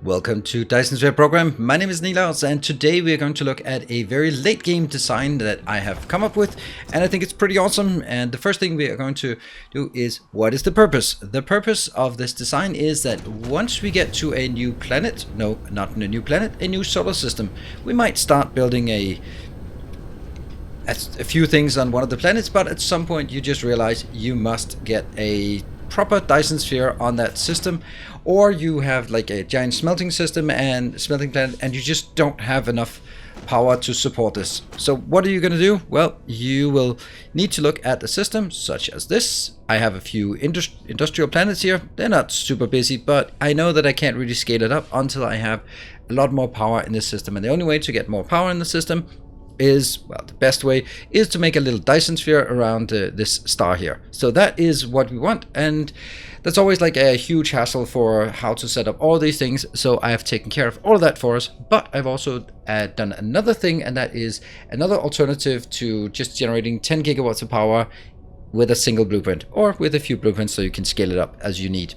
Welcome to Dyson Sphere Program. My name is Nilaus, and today we are going to look at a very late game design that I have come up with, and I think it's pretty awesome. And the first thing we are going to do is, what is the purpose? The purpose of this design is that once we get to a new planet, no, not a new planet, a new solar system, we might start building a few things on one of the planets, but at some point you just realize you must get a proper Dyson sphere on that system, or you have like a giant smelting system and smelting planet and you just don't have enough power to support this. So what are you going to do? Well, you will need to look at the system such as this. I have a few industrial planets here. They're not super busy, but I know that I can't really scale it up until I have a lot more power in the system, and the only way to get more power in the system is, well, the best way is to make a little Dyson sphere around this star here. So that is what we want, and that's always like a huge hassle for how to set up all these things. So I have taken care of all of that for us, but I've also done another thing, and that is another alternative to just generating 10 gigawatts of power with a single blueprint, or with a few blueprints so you can scale it up as you need.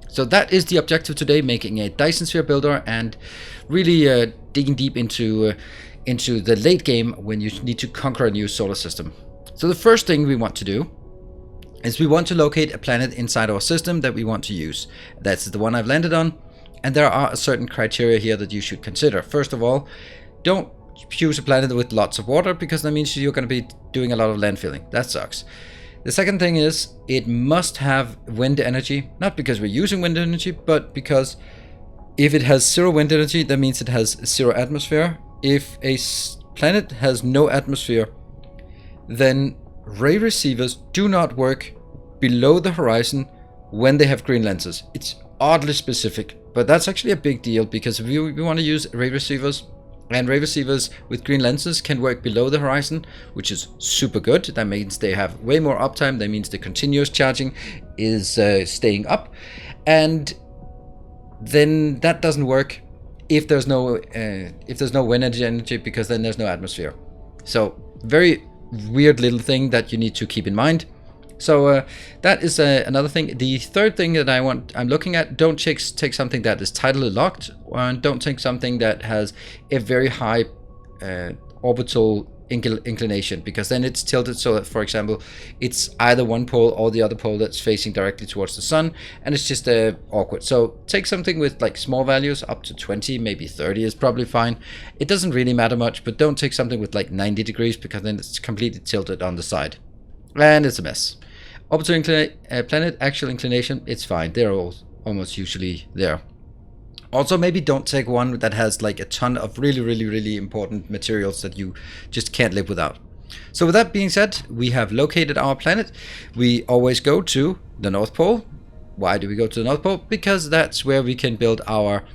So that is the objective today, making a Dyson sphere builder and really digging deep into the late game when you need to conquer a new solar system. So the first thing we want to do is we want to locate a planet inside our system that we want to use. That's the one I've landed on, and there are certain criteria here that you should consider. First of all, don't choose a planet with lots of water, because that means you're going to be doing a lot of landfilling. That sucks. The second thing is it must have wind energy, not because we're using wind energy, but because if it has zero wind energy, that means it has zero atmosphere. If a planet has no atmosphere, then ray receivers do not work below the horizon when they have green lenses. It's oddly specific, but that's actually a big deal, because if we want to use ray receivers, and ray receivers with green lenses can work below the horizon, which is super good. That means they have way more uptime. That means the continuous charging is staying up, and then that doesn't work if there's no wind energy, because then there's no atmosphere. So very weird little thing that you need to keep in mind. So that is another thing. The third thing that I'm looking at, don't take something that is tidally locked, and don't take something that has a very high orbital inclination, because then it's tilted so that, for example, it's either one pole or the other pole that's facing directly towards the sun, and it's just awkward. So take something with like small values up to 20, maybe 30 is probably fine. It doesn't really matter much, but don't take something with like 90 degrees, because then it's completely tilted on the side and it's a mess. Orbital planet actual inclination, it's fine. They're all almost usually there. Also, maybe don't take one that has like a ton of really important materials that you just can't live without. So with that being said, we have located our planet. We always go to the North Pole. Why do we go to the North Pole? Because that's where we can build our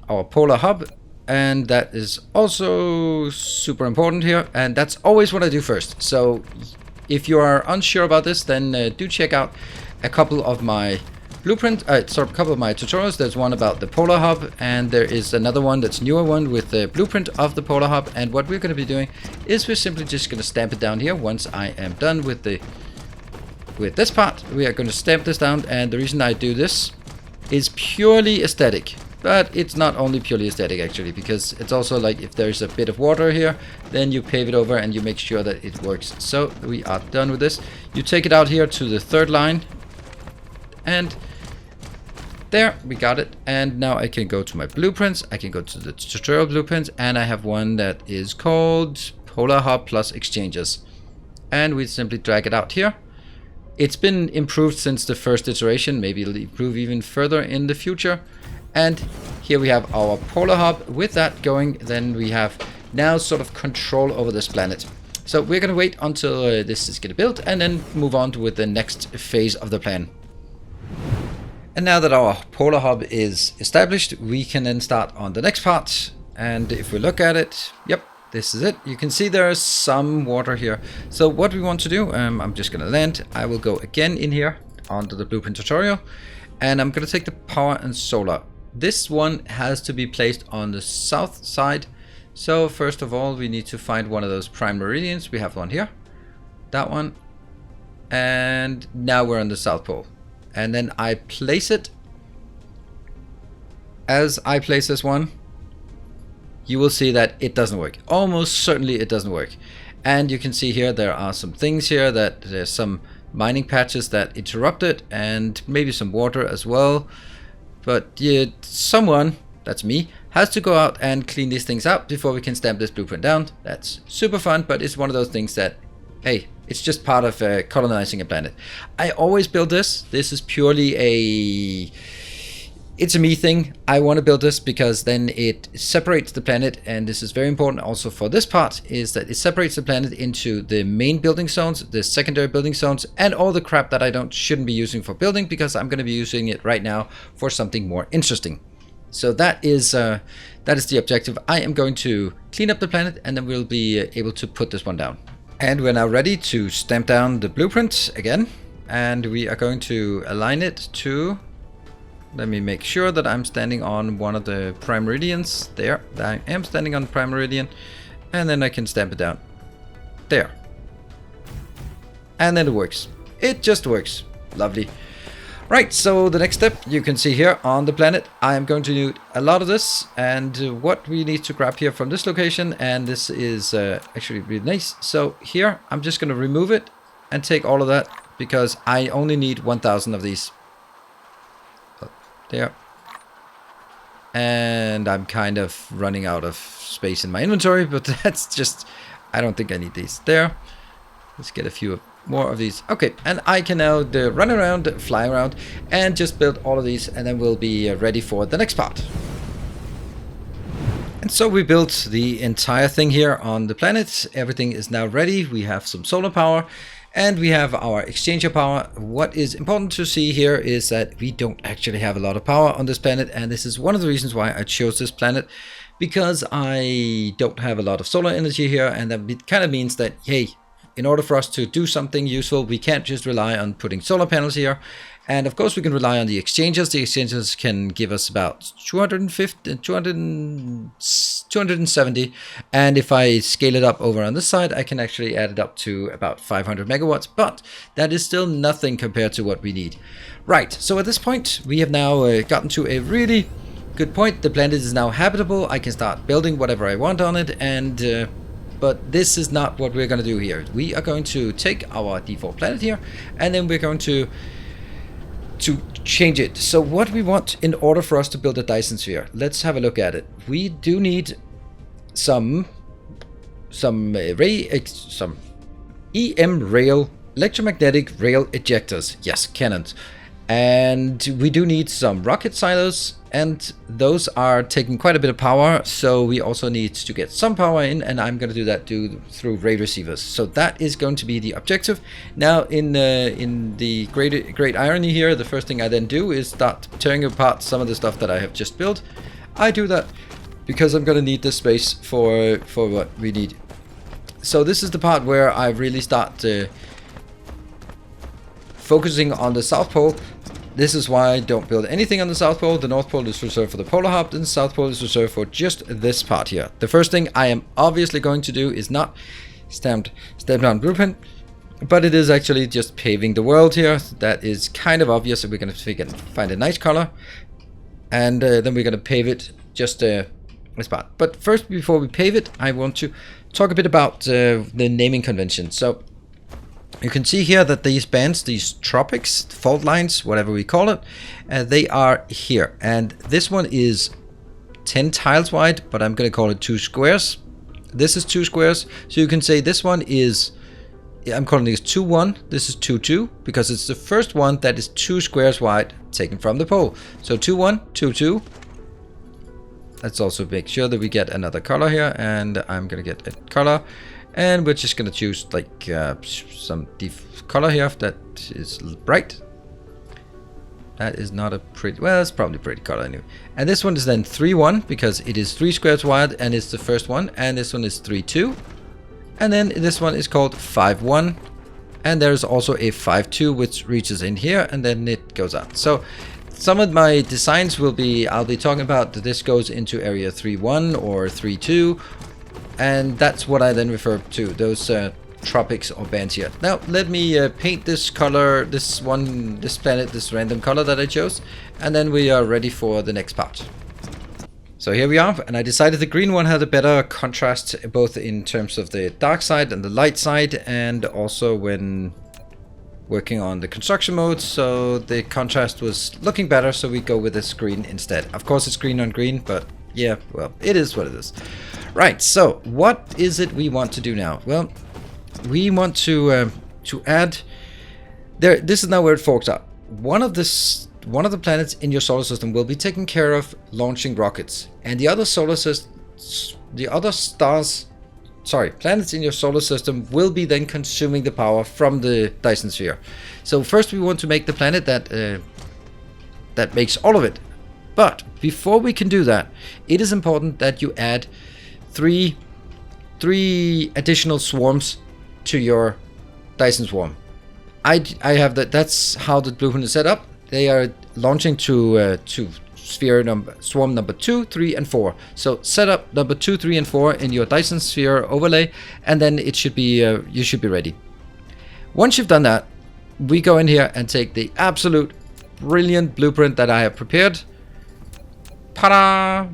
polar hub, and that is also super important here, and that's always what I do first. So if you are unsure about this, then do check out a couple of my couple of my tutorials. There's one about the polar hub, and there is another one that's newer one with the blueprint of the polar hub. And what we're going to be doing is we're simply just going to stamp it down here. Once I am done with this part, we are going to stamp this down, and the reason I do this is purely aesthetic. But it's not only purely aesthetic, actually, because it's also like if there's a bit of water here, then you pave it over and you make sure that it works. So we are done with this. You take it out here to the third line, and there, we got it. And now I can go to my blueprints. I can go to the tutorial blueprints, and I have one that is called Polar Hub Plus Exchanges. And we simply drag it out here. It's been improved since the first iteration. Maybe it'll improve even further in the future. And here we have our polar hub. With that going, then we have now sort of control over this planet. So we're going to wait until this is getting built, and then move on with the next phase of the plan. And now that our polar hub is established, we can then start on the next part. And if we look at it, yep, this is it. You can see there is some water here. So what we want to do, I'm just going to land. I will go again in here onto the blueprint tutorial, and I'm going to take the power and solar. This one has to be placed on the south side. So first of all, we need to find one of those prime meridians. We have one here, that one, and now we're on the South Pole. And then I place it as I place this one, you will see that it doesn't work. Almost certainly it doesn't work. And you can see here there are some things here that there's some mining patches that interrupted, and maybe some water as well. But yeah, someone, that's me, has to go out and clean these things up before we can stamp this blueprint down. That's super fun, but it's one of those things that, hey, it's just part of colonizing a planet. I always build this. This is purely it's a me thing. I want to build this because then it separates the planet, and this is very important also for this part, is that it separates the planet into the main building zones, the secondary building zones, and all the crap that I shouldn't be using for building, because I'm going to be using it right now for something more interesting. So that is the objective. I am going to clean up the planet, and then we'll be able to put this one down. And we're now ready to stamp down the blueprint again, and we are going to align it to... Let me make sure that I'm standing on one of the prime meridians. There, I am standing on prime meridian. And then I can stamp it down. There. And then it works. It just works. Lovely. Right, so the next step, you can see here on the planet, I am going to do a lot of this. And what we need to grab here from this location, and this is actually really nice. So here, I'm just going to remove it and take all of that, because I only need 1,000 of these. There. And I'm kind of running out of space in my inventory, but that's just, I don't think I need these. There. Let's get a few more of these. Okay, and I can now run around, fly around, and just build all of these, and then we'll be ready for the next part. And so we built the entire thing here on the planet. Everything is now ready. We have some solar power. And we have our exchanger power. What is important to see here is that we don't actually have a lot of power on this planet, and this is one of the reasons why I chose this planet, because I don't have a lot of solar energy here, and that kind of means that, hey, in order for us to do something useful, we can't just rely on putting solar panels here. And of course we can rely on the exchangers. The exchangers can give us about 270. And if I scale it up over on this side, I can actually add it up to about 500 megawatts. But that is still nothing compared to what we need. Right, so at this point, we have now gotten to a really good point. The planet is now habitable. I can start building whatever I want on it. And but this is not what we're going to do here. We are going to take our default planet here, and then we're going to change it. So what we want in order for us to build a Dyson Sphere, let's have a look at it. We do need some EM rail, electromagnetic rail ejectors. Yes, cannons. And we do need some rocket silos, and those are taking quite a bit of power, so we also need to get some power in, and I'm going to do that through ray receivers. So that is going to be the objective. Now in the great irony here, the first thing I then do is start tearing apart some of the stuff that I have just built. I do that because I'm going to need this space for what we need. So this is the part where I really start focusing on the South Pole. This is why I don't build anything on the South Pole. The North Pole is reserved for the Polar Hub, and the South Pole is reserved for just this part here. The first thing I am obviously going to do is not stamp down blueprint, but it is actually just paving the world here. That is kind of obvious. We're going to find a nice color, and then we're going to pave it just this part. But first, before we pave it, I want to talk a bit about the naming convention. So you can see here that these bands, these tropics, fault lines, whatever we call it, they are here. And this one is 10 tiles wide, but I'm going to call it 2 squares. This is 2 squares. So you can say this one is, I'm calling this 2-1. This is 2-2, because it's the first one that is 2 squares wide taken from the pole. So 2-1, 2-2. Let's also make sure that we get another color here, and I'm going to get a color. And we're just going to choose like some deep color here that is bright. That is not a pretty, well, it's probably a pretty color anyway. And this one is then 3-1 because it is 3 squares wide and it's the first one. And this one is 3-2. And then this one is called 5-1. And there's also a 5-2 which reaches in here and then it goes out. So some of my designs will be, I'll be talking about that this goes into area 3-1 or 3-2. And that's what I then refer to, those tropics or bands here. Now let me paint this color, this planet, this random color that I chose, and then we are ready for the next part. So here we are, and I decided the green one had a better contrast, both in terms of the dark side and the light side, and also when working on the construction mode, so the contrast was looking better, so we go with this green instead. Of course it's green on green, but yeah, well, it is what it is. Right, so what is it we want to do now? Well, we want to add... This is now where it forks out. One of the planets in your solar system will be taking care of launching rockets, and the other planets in your solar system will be then consuming the power from the Dyson Sphere. So first we want to make the planet that makes all of it. But before we can do that, it is important that you add three additional swarms to your Dyson swarm. I have that. That's how the blueprint is set up. They are launching to swarm number 2, 3, and 4. So set up number 2, 3, and 4 in your Dyson Sphere overlay, and then it should be you should be ready. Once you've done that, we go in here and take the absolute brilliant blueprint that I have prepared. Ta-da!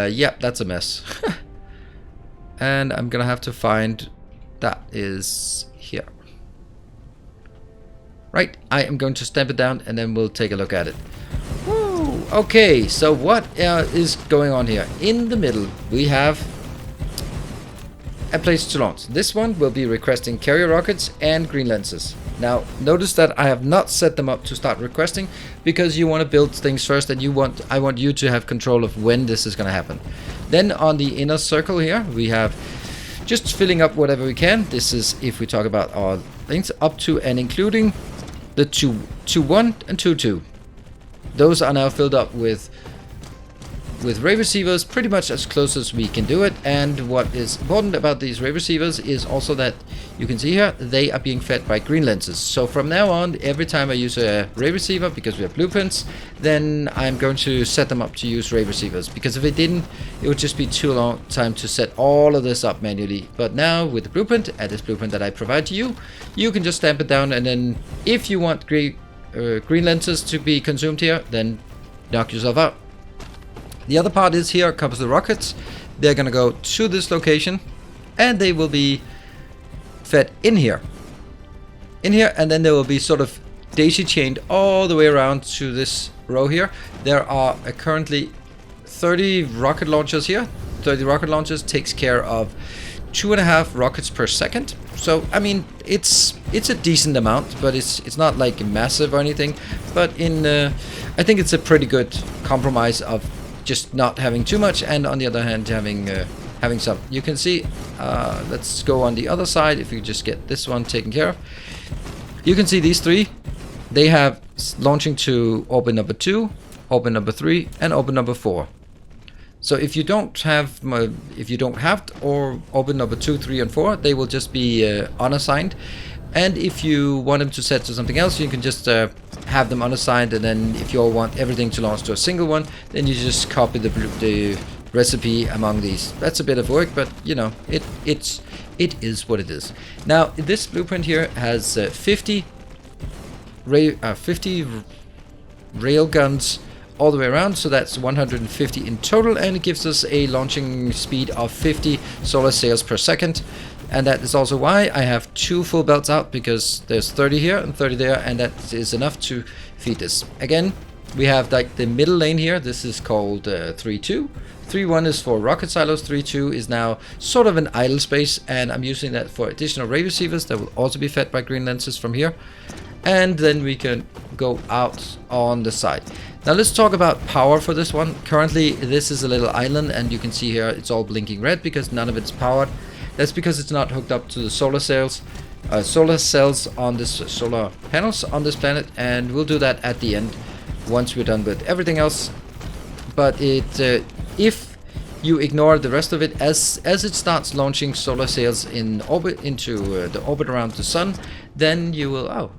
Yep, that's a mess. And I'm gonna have to find that is here. Right, I am going to stamp it down and then we'll take a look at it. Woo! Okay, so what is going on here? In the middle, we have a place to launch. This one will be requesting carrier rockets and green lenses. Now, notice that I have not set them up to start requesting, because you want to build things first, and I want you to have control of when this is going to happen. Then on the inner circle here, we have just filling up whatever we can. This is if we talk about our things up to and including the 2.1 and 2.2. Those are now filled up with ray receivers, pretty much as close as we can do it. And what is important about these ray receivers is also that you can see here they are being fed by green lenses. So from now on, every time I use a ray receiver, because we have blueprints, then I'm going to set them up to use ray receivers, because if it didn't, it would just be too long time to set all of this up manually. But now with the blueprint, and this blueprint that I provide to you, you can just stamp it down, and then if you want green lenses to be consumed here, then knock yourself out. The other part is here comes the rockets. They're gonna go to this location, and they will be fed in here, and then they will be sort of daisy chained all the way around to this row here. There are currently 30 rocket launchers here. 30 rocket launchers takes care of 2.5 rockets per second. So I mean, it's a decent amount, but it's not like massive or anything. But I think it's a pretty good compromise of just not having too much, and on the other hand having some. You can see, let's go on the other side. If you just get this one taken care of, you can see these three, they have launching to orbit number 2, orbit number 3, and orbit number 4. So if you don't have or orbit number 2, 3, and 4, they will just be unassigned. And if you want them to set to something else, you can just have them unassigned, and then if you all want everything to launch to a single one, then you just copy the recipe among these. That's a bit of work, but you know, it is what it is. Now this blueprint here has 50 rail guns all the way around, so that's 150 in total, and it gives us a launching speed of 50 solar sails per second. And that is also why I have 2 full belts out, because there's 30 here and 30 there, and that is enough to feed this. Again, we have like the middle lane here. This is called 3.2. 3.1 is for rocket silos. 3.2 is now sort of an idle space, and I'm using that for additional ray receivers that will also be fed by green lenses from here. And then we can go out on the side. Now let's talk about power for this one. Currently this is a little island, and you can see here it's all blinking red because none of it's powered. That's because it's not hooked up to the solar cells on this solar panels on this planet, and we'll do that at the end once we're done with everything else. But if you ignore the rest of it, as it starts launching solar sails in orbit into the orbit around the sun, then you will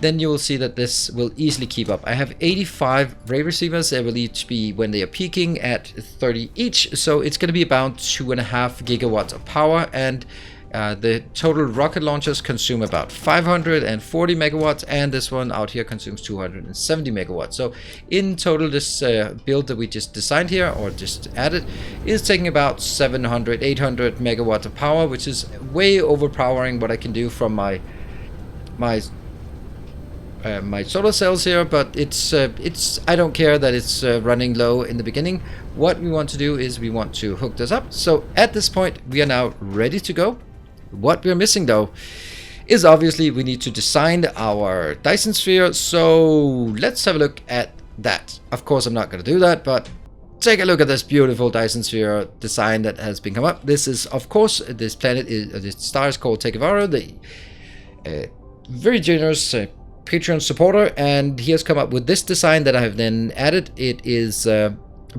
then you will see that this will easily keep up. I have 85 ray receivers. They will each be, when they are peaking, at 30 each, so it's going to be about 2.5 gigawatts of power. And The total rocket launchers consume about 540 megawatts, and this one out here consumes 270 megawatts. So in total, this build that we just designed here, or just added, is taking about 700, 800 megawatts of power, which is way overpowering what I can do from my solar cells here. But it's I don't care that it's running low in the beginning. What we want to do is we want to hook this up. So at this point, we are now ready to go. What we're missing though is obviously we need to design our Dyson Sphere. So let's have a look at that. Of course, I'm not going to do that, but take a look at this beautiful Dyson Sphere design that has been come up. This is, of course, this planet is this star is called Factorio, the very generous Patreon supporter, and he has come up with this design that I have then added. It is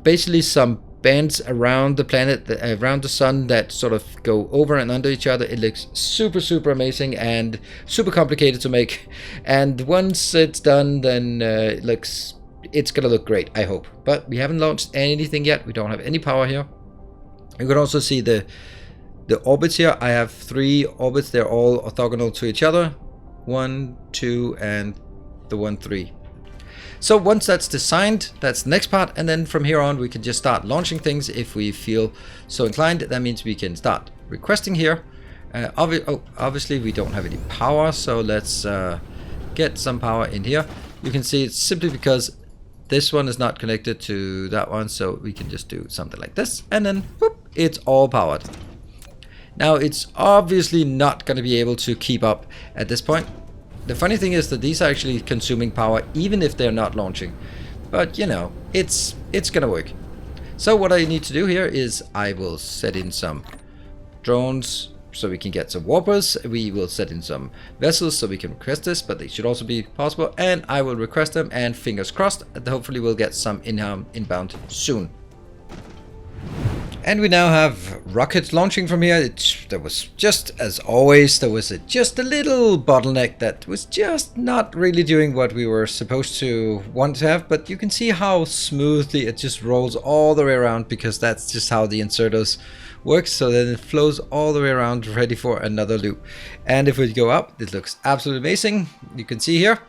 basically some bands around the planet, around the sun, that sort of go over and under each other. It looks super amazing and super complicated to make, and once it's done, then it's gonna look great, I hope. But we haven't launched anything yet. We don't have any power here. You can also see the orbits here. I have 3 orbits. They're all orthogonal to each other. 1, 2, and the 1, 3. So once that's designed, that's the next part, and then from here on we can just start launching things if we feel so inclined. That means we can start requesting here. Obviously we don't have any power, so let's get some power in here. You can see it's simply because this one is not connected to that one, so we can just do something like this, and then whoop, it's all powered. Now it's obviously not going to be able to keep up at this point. The funny thing is that these are actually consuming power even if they're not launching. But you know, it's gonna work. So what I need to do here is I will set in some drones so we can get some warpers. We will set in some vessels so we can request this, but they should also be possible. And I will request them, and fingers crossed, hopefully we'll get some inbound soon. And we now have rockets launching from here. There was just, as always, there was just a little bottleneck that was just not really doing what we were supposed to want to have. But you can see how smoothly it just rolls all the way around, because that's just how the inserters work. So then it flows all the way around, ready for another loop. And if we go up, it looks absolutely amazing. You can see here.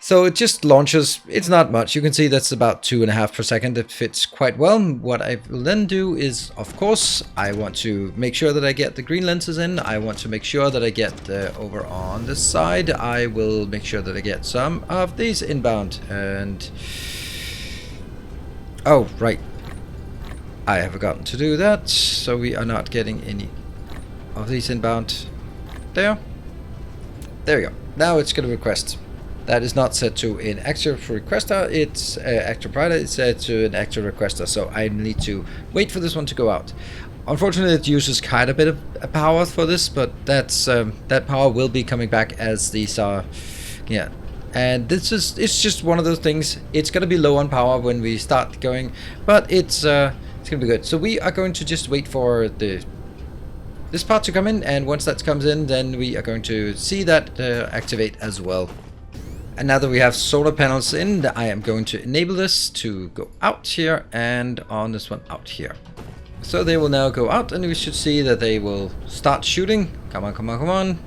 So it just launches. It's not much. You can see that's about 2.5 per second. It fits quite well. What I will then do is, of course, I want to make sure that I get the green lenses in. I want to make sure that I get over on this side. I will make sure that I get some of these inbound. And oh, right, I have forgotten to do that. So we are not getting any of these inbound. There we go. Now it's going to request. That is not set to an actual requester, it's actual provider, it's set to an actual requester, so I need to wait for this one to go out. Unfortunately, it uses quite a bit of power for this, but that's that power will be coming back as these are, yeah. And it's just one of those things. It's gonna be low on power when we start going, but it's gonna be good. So we are going to just wait for this part to come in, and once that comes in, then we are going to see that activate as well. And now that we have solar panels in, I am going to enable this to go out here, and on this one out here. So they will now go out, and we should see that they will start shooting. Come on, come on, come on.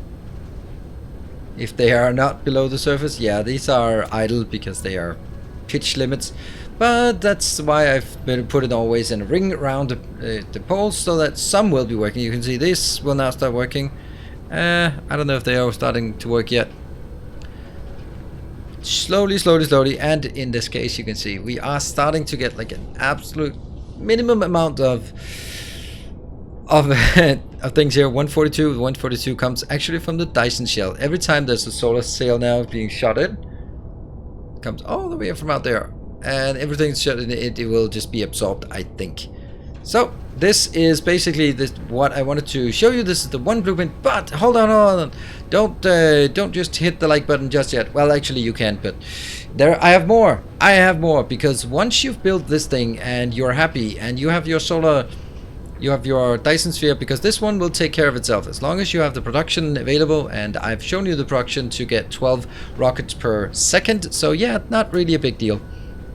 If they are not below the surface, yeah, these are idle because they are pitch limits. But that's why I've been put it always in a ring around the poles, so that some will be working. You can see this will now start working. I don't know if they are starting to work yet. Slowly, and in this case you can see we are starting to get like an absolute minimum amount of things here. 142 comes actually from the Dyson shell. Every time there's a solar sail now being shot in, it comes all the way from out there, and everything's shot in, it will just be absorbed, I think. So this is basically what I wanted to show you. This is the one blueprint, but hold on. Don't just hit the like button just yet. Well, actually you can, but I have more, because once you've built this thing and you're happy and you have your Dyson Sphere, because this one will take care of itself as long as you have the production available, and I've shown you the production to get 12 rockets per second. So yeah, not really a big deal.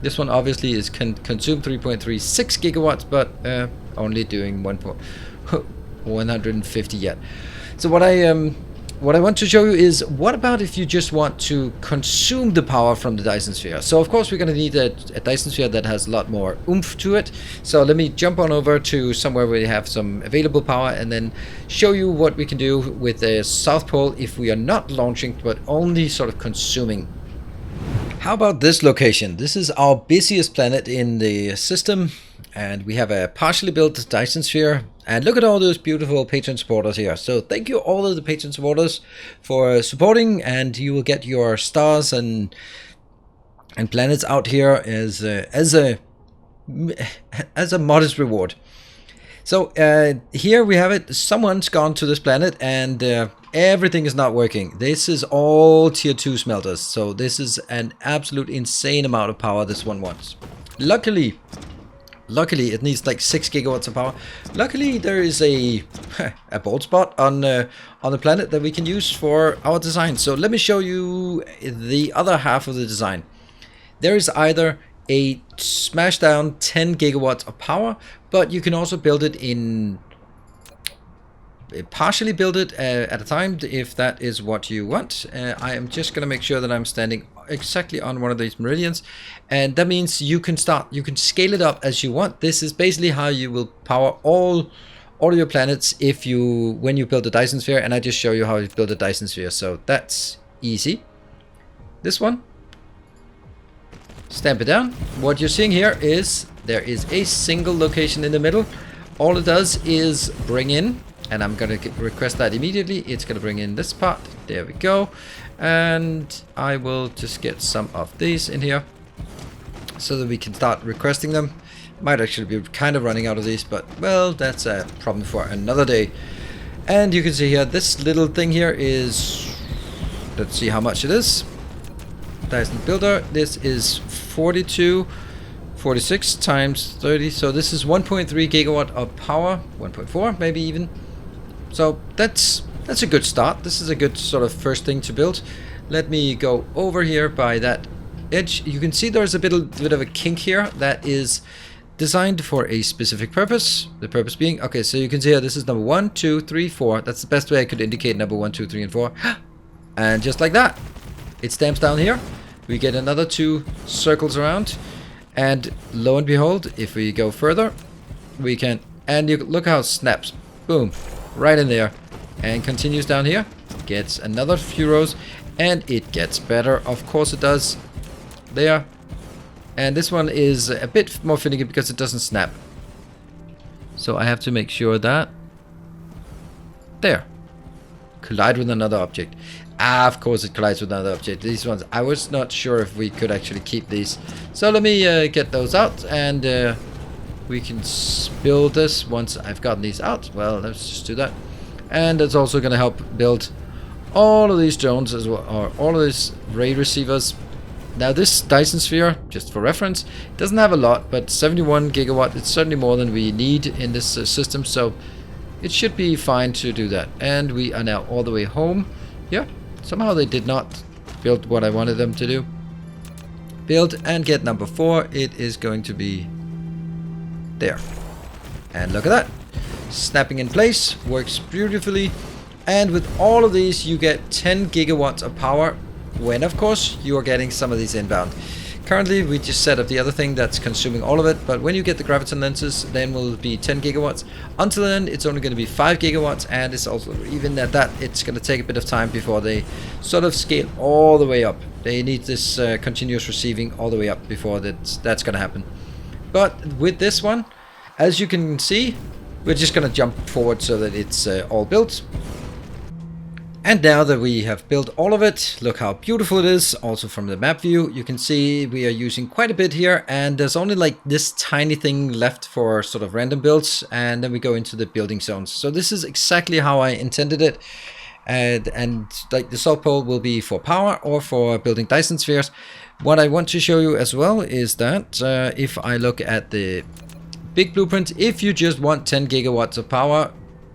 This one obviously can consume 3.36 gigawatts, but only doing 1.1 150 yet. So what I want to show you is, what about if you just want to consume the power from the Dyson Sphere? So of course we're going to need a Dyson Sphere that has a lot more oomph to it. So let me jump on over to somewhere where we have some available power and then show you what we can do with the South Pole if we are not launching but only sort of consuming. How about this location? This is our busiest planet in the system, and we have a partially built Dyson Sphere. And look at all those beautiful patron supporters here. So thank you all of the patron supporters for supporting, and you will get your stars and planets out here as a modest reward. So here we have it. Someone's gone to this planet and everything is not working. This is all tier 2 smelters. So this is an absolute insane amount of power this one wants. Luckily it needs like 6 gigawatts of power. Luckily there is a bald spot on the planet that we can use for our design. So let me show you the other half of the design. There is either a smash down 10 gigawatts of power, but you can also build it in partially build it at a time if that is what you want. I am just going to make sure that I'm standing exactly on one of these meridians, and that means you can scale it up as you want. This is basically how you will power all of your planets when you build a Dyson Sphere, and I just show you how you build a Dyson Sphere. So that's easy. This one, stamp it down. What you're seeing here is there is a single location in the middle. All it does is bring in, and I'm going to request that immediately. It's going to bring in this part. There we go. And I will just get some of these in here so that we can start requesting them. Might actually be kind of running out of these, but well, that's a problem for another day. And you can see here, this little thing here is, let's see how much it is. Dyson Builder, this is 46 times 30, so this is 1.3 gigawatt of power, 1.4 maybe even. So that's a good start. This is a good sort of first thing to build. Let me go over here by that edge. You can see there's a bit of a kink here that is designed for a specific purpose. The purpose being, okay, so you can see here, this is number 1, 2, 3, 4. That's the best way I could indicate number 1, 2, 3, and 4. And just like that, it stamps down here. We get another 2 circles around, and lo and behold, if we go further, we can, and you look how it snaps, boom, right in there, and continues down here, gets another few rows, and it gets better. Of course it does. There. And this one is a bit more finicky because it doesn't snap. So I have to make sure that there. Collide with another object. Of course it collides with another object. These ones, I was not sure if we could actually keep these. So let me get those out, and we can build this once I've gotten these out. Well, let's just do that. And it's also going to help build all of these drones as well, or all of these ray receivers. Now this Dyson Sphere, just for reference, doesn't have a lot, but 71 gigawatt, it's certainly more than we need in this system, so it should be fine to do that. And we are now all the way home. Yeah, somehow they did not build what I wanted them to do. Build and get number 4. It is going to be there. And look at that. Snapping in place, works beautifully. And with all of these, you get 10 gigawatts of power when, of course, you are getting some of these inbound. Currently, we just set up the other thing that's consuming all of it, but when you get the graviton lenses, then will be 10 gigawatts. Until then, it's only going to be 5 gigawatts, and it's also, even at that, it's going to take a bit of time before they sort of scale all the way up. They need this continuous receiving all the way up before that's going to happen. But with this one, as you can see, we're just going to jump forward so that it's all built. And now that we have built all of it, look how beautiful it is. Also from the map view, you can see we are using quite a bit here, and there's only like this tiny thing left for sort of random builds, and then we go into the building zones. So this is exactly how I intended it. And like the South Pole will be for power or for building Dyson Spheres. What I want to show you as well is that if I look at the big blueprint, if you just want 10 gigawatts of power,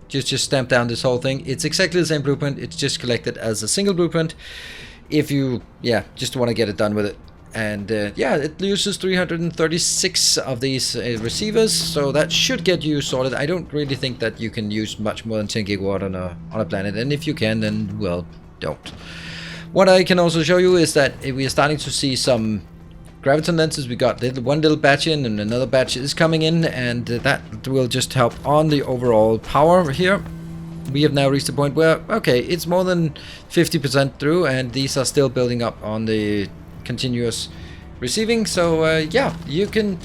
just stamp down this whole thing. It's exactly the same blueprint. It's just collected as a single blueprint. If you, just want to get it done with it. And yeah, it uses 336 of these receivers, so that should get you sorted. I don't really think that you can use much more than 10 gigawatt on a planet, and if you can, then well, don't. What I can also show you is that we are starting to see some graviton lenses. We got one little batch in, and another batch is coming in, and that will just help on the overall power here. We have now reached a point where, okay, it's more than 50% through, and these are still building up on the continuous receiving. So yeah, you can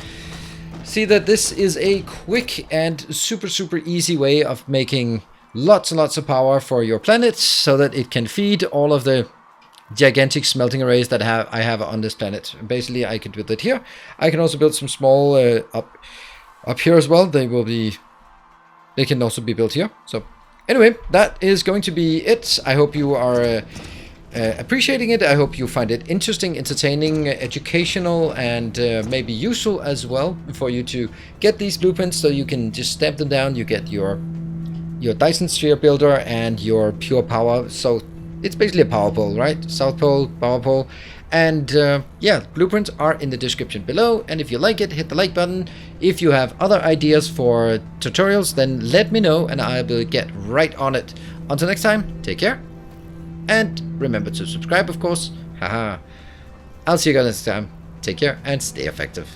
see that this is a quick and super easy way of making lots and lots of power for your planet, so that it can feed all of the gigantic smelting arrays that I have on this planet. Basically, I could build it here. I can also build some small up here as well. They can also be built here. So anyway, that is going to be it. I hope you are appreciating it. I hope you find it interesting, entertaining, educational, and maybe useful as well for you to get these blueprints, so you can just stamp them down. You get your Dyson Sphere builder and your pure power. So it's basically a power pole, right? South pole, power pole. And yeah, blueprints are in the description below. And if you like it, hit the like button. If you have other ideas for tutorials, then let me know and I will get right on it. Until next time, take care. And remember to subscribe, of course. Haha. I'll see you guys next time. Take care and stay effective.